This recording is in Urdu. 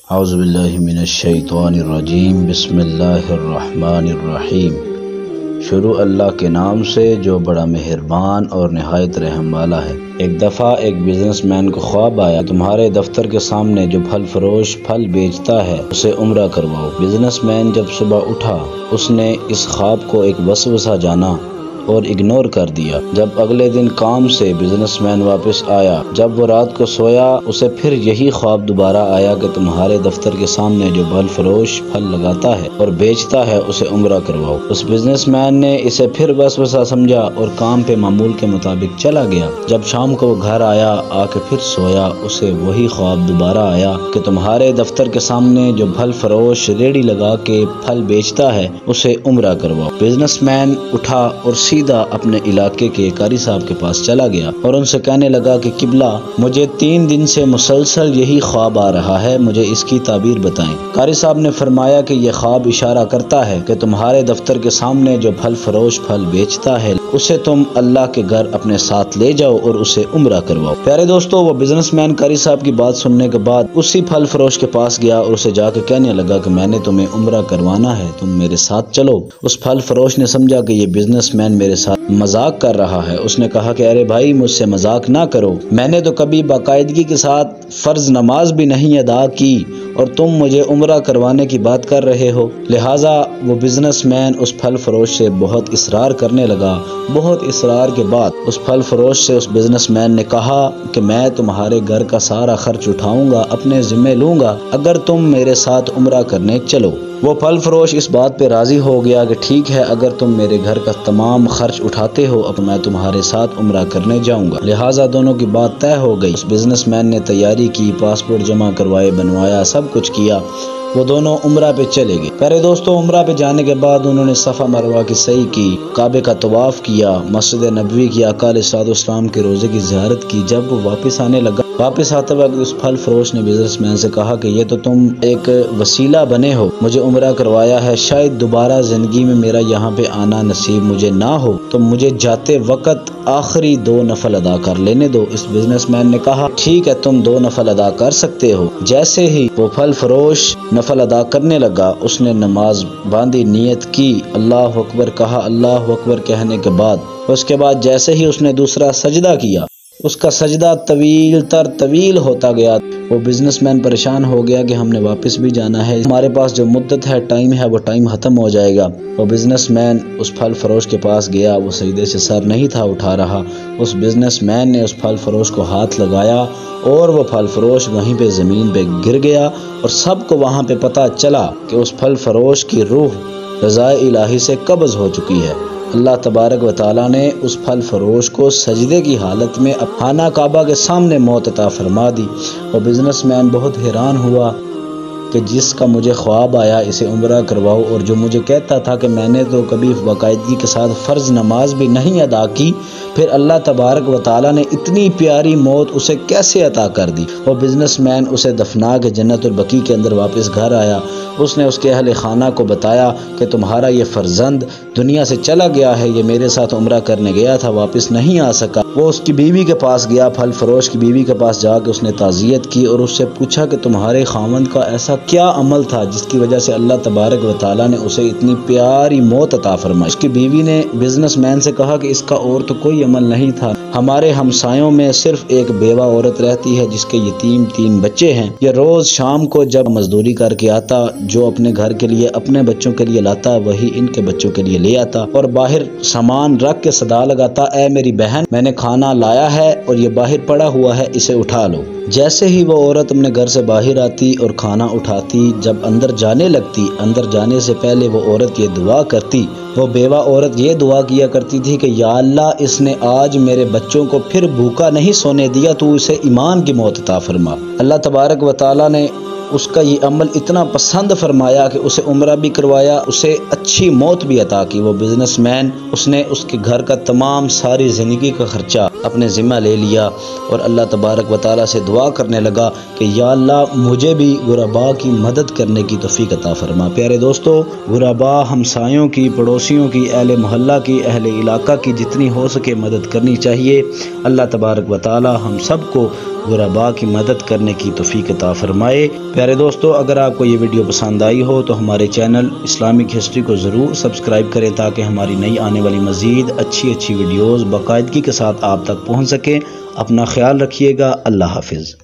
اعوذ باللہ من الشیطان الرجیم، بسم اللہ الرحمن الرحیم۔ شروع اللہ کے نام سے جو بڑا مہربان اور نہایت رحم والا ہے۔ ایک دفعہ ایک بزنس مین کو خواب آیا، تمہارے دفتر کے سامنے جو پھل فروش پھل بیچتا ہے اسے عمرہ کرواؤ۔ بزنس مین جب صبح اٹھا اس نے اس خواب کو ایک وسوسہ جانا اور اگنور کر دیا۔ جب اگلے دن کام سے بزنس مین واپس آیا، جب وہ رات کو سویا اسے پھر یہی خواب دوبارہ آیا کہ تمہارے دفتر کے سامنے جو پھل فروش پھل لگاتا ہے اور بیچتا ہے اسے عمرہ کرواؤ۔ اس بزنس مین نے اسے پھر وسوسہ سمجھا اور کام پہ معمول کے مطابق چلا گیا۔ جب شام کو وہ گھر آیا، آ کے پھر سویا، اسے وہی خواب دوبارہ آیا کہ تمہارے دفتر کے سامنے جو پھل فروش ریڑھی لگا کے پھل بیچتا ہے اسے عمرہ کرواؤ۔ بزنس مین اٹھا اور سیدھا اپنے علاقے کے قاری صاحب کے پاس چلا گیا اور ان سے کہنے لگا کہ قبلہ، مجھے 3 دن سے مسلسل یہی خواب آ رہا ہے، مجھے اس کی تعبیر بتائیں۔ قاری صاحب نے فرمایا کہ یہ خواب اشارہ کرتا ہے کہ تمہارے دفتر کے سامنے جو پھل فروش پھل بیچتا ہے اسے تم اللہ کے گھر اپنے ساتھ لے جاؤ اور اسے عمرہ کرواؤ۔ پیارے دوستو، وہ بزنس مین قاری صاحب کی بات سننے کے بعد اسی پھل فروش کے پاس گیا اور اسے جا کے کہنے لگا کہ میں نے تمہیں عمرہ کروانا ہے، تم میرے ساتھ چلو۔ اس پھل فروش نے سمجھا کہ یہ بزنس مین میرے ساتھ مذاق کر رہا ہے۔ اس نے کہا کہ ارے بھائی، مجھ سے مذاق نہ کرو، میں نے تو کبھی باقاعدگی کے ساتھ فرض نماز بھی نہیں ادا کی اور تم مجھے عمرہ کروانے کی بات کر رہے ہو۔ لہٰذا وہ بزنس مین اس پھل فروش سے بہت اصرار کرنے لگا۔ بہت اصرار کے بعد اس پھل فروش سے اس بزنس مین نے کہا کہ میں تمہارے گھر کا سارا خرچ اٹھاؤں گا، اپنے ذمہ لوں گا اگر تم میرے ساتھ عمرہ کرنے چلو۔ وہ پھل فروش اس بات پہ راضی ہو گیا کہ ٹھیک ہے، اگر تم میرے گھر کا تمام خرچ اٹھاتے ہو اب میں تمہارے ساتھ عمرہ کرنے جاؤں گا۔ لہٰذا دونوں کی بات طے ہو گئی۔ اس بزنس مین نے تیاری کی، پاسپورٹ جمع کروائے، بنوایا، سب کچھ کیا۔ وہ دونوں عمرہ پہ چلے گئے۔ پیارے دوستو، عمرہ پہ جانے کے بعد انہوں نے صفا مروہ کی سعی کی، کعبے کا طواف کیا، مسجد نبوی کی، آقا علیہ الصلوۃ والسلام کے روضے کی زیارت کی۔ جب وہ واپس آنے لگا، واپس آتے وقت اس پھل فروش نے بزنس مین سے کہا کہ یہ تو تم ایک وسیلہ بنے ہو، مجھے عمرہ کروایا ہے، شاید دوبارہ زندگی میں میرا یہاں پہ آنا نصیب مجھے نہ ہو، تو مجھے جاتے وقت آخری 2 نفل ادا کر لینے دو۔ اس بزنس مین نے کہا ٹھیک ہے، تم 2 نفل ادا کر سکتے ہو۔ جیسے ہی وہ پھل فروش نفل ادا کرنے لگا، اس نے نماز باندھی، نیت کی، اللہ اکبر کہا۔ اللہ اکبر کہنے کے بعد اس کے بعد جیسے ہی اس نے دوسرا سجدہ کیا، اس کا سجدہ طویل ہوتا گیا۔ وہ بزنس مین پریشان ہو گیا کہ ہم نے واپس بھی جانا ہے، ہمارے پاس جو مدت ہے، ٹائم ہے، وہ ٹائم ختم ہو جائے گا۔ وہ بزنس مین اس پھل فروش کے پاس گیا، وہ سجدے سے سر نہیں تھا اٹھا رہا۔ اس بزنس مین نے اس پھل فروش کو ہاتھ لگایا اور وہ پھل فروش وہیں پہ زمین پہ گر گیا اور سب کو وہاں پہ پتہ چلا کہ اس پھل فروش کی روح رضا الہی سے قبض ہو چکی ہے۔ اللہ تبارک و تعالیٰ نے اس پھل فروش کو سجدے کی حالت میں خانہ کعبہ کے سامنے موت عطا فرما دی۔ وہ بزنس مین بہت حیران ہوا کہ جس کا مجھے خواب آیا اسے عمرہ کرواؤ، اور جو مجھے کہتا تھا کہ میں نے تو کبھی باقاعدگی کے ساتھ فرض نماز بھی نہیں ادا کی، پھر اللہ تبارک و تعالیٰ نے اتنی پیاری موت اسے کیسے عطا کر دی۔ وہ بزنس مین اسے دفنا کے جنت البقیع کے اندر واپس گھر آیا۔ اس نے اس کے اہل خانہ کو بتایا کہ تمہارا یہ فرزند دنیا سے چلا گیا ہے، یہ میرے ساتھ عمرہ کرنے گیا تھا، واپس نہیں آ سکا۔ وہ اس کی بیوی کے پاس گیا، پھل فروش کی بیوی کے پاس جا کے اس نے تعزیت کی اور اس سے پوچھا کہ تمہارے خاوند کا ایسا کیا عمل تھا جس کی وجہ سے اللہ تبارک و تعالیٰ نے اسے اتنی پیاری موت عطا فرمائی۔ اس کی بیوی نے بزنس مین سے کہا کہ اس کا اور تو کوئی عمل نہیں تھا، ہمارے ہمسایوں میں صرف ایک بیوہ عورت رہتی ہے جس کے یتیم 3 بچے ہیں، یہ روز شام کو جب مزدوری کر کے آتا، جو اپنے گھر کے لیے اپنے بچوں کے لیے لاتا وہی ان کے بچوں کے لیے لے آتا اور باہر سامان رکھ کے صدا لگاتا، اے میری بہن، میں نے کھانا لایا ہے اور یہ باہر پڑا ہوا ہے، اسے اٹھا لو۔ جیسے ہی وہ عورت اپنے گھر سے باہر آتی اور کھانا اٹھاتی، جب اندر جانے لگتی، اندر جانے سے پہلے وہ عورت یہ دعا کرتی، وہ بیوہ عورت یہ دعا کیا کرتی تھی کہ یا اللہ، اس نے آج میرے بچوں کو پھر بھوکا نہیں سونے دیا، تو اسے ایمان کی موت عطا فرما۔ اللہ تبارک و تعالیٰ نے اس کا یہ عمل اتنا پسند فرمایا کہ اسے عمرہ بھی کروایا، اسے اچھی موت بھی عطا کی۔ وہ بزنس مین اس نے اس کے گھر کا تمام ساری زندگی کا خرچہ اپنے ذمہ لے لیا اور اللہ تبارک و تعالیٰ سے دعا کرنے لگا کہ یا اللہ، مجھے بھی غرباء کی مدد کرنے کی توفیق عطا فرما۔ پیارے دوستو، غرباء، ہمسایوں کی، پڑوسیوں کی، اہل محلہ کی، اہل علاقہ کی جتنی ہو سکے مدد کرنی چاہیے۔ اللہ تبارک و تعالیٰ ہم سب کو غرباء کی مدد کرنے کی توفیق عطا فرمائے۔ پیارے دوستو، اگر آپ کو یہ ویڈیو پسند آئی ہو تو ہمارے چینل اسلامک ہسٹری کو ضرور سبسکرائب کریں تاکہ ہماری نئی آنے والی مزید اچھی ویڈیوز باقاعدگی کے ساتھ آپ تک پہنچ سکیں۔ اپنا خیال رکھیے گا۔ اللہ حافظ۔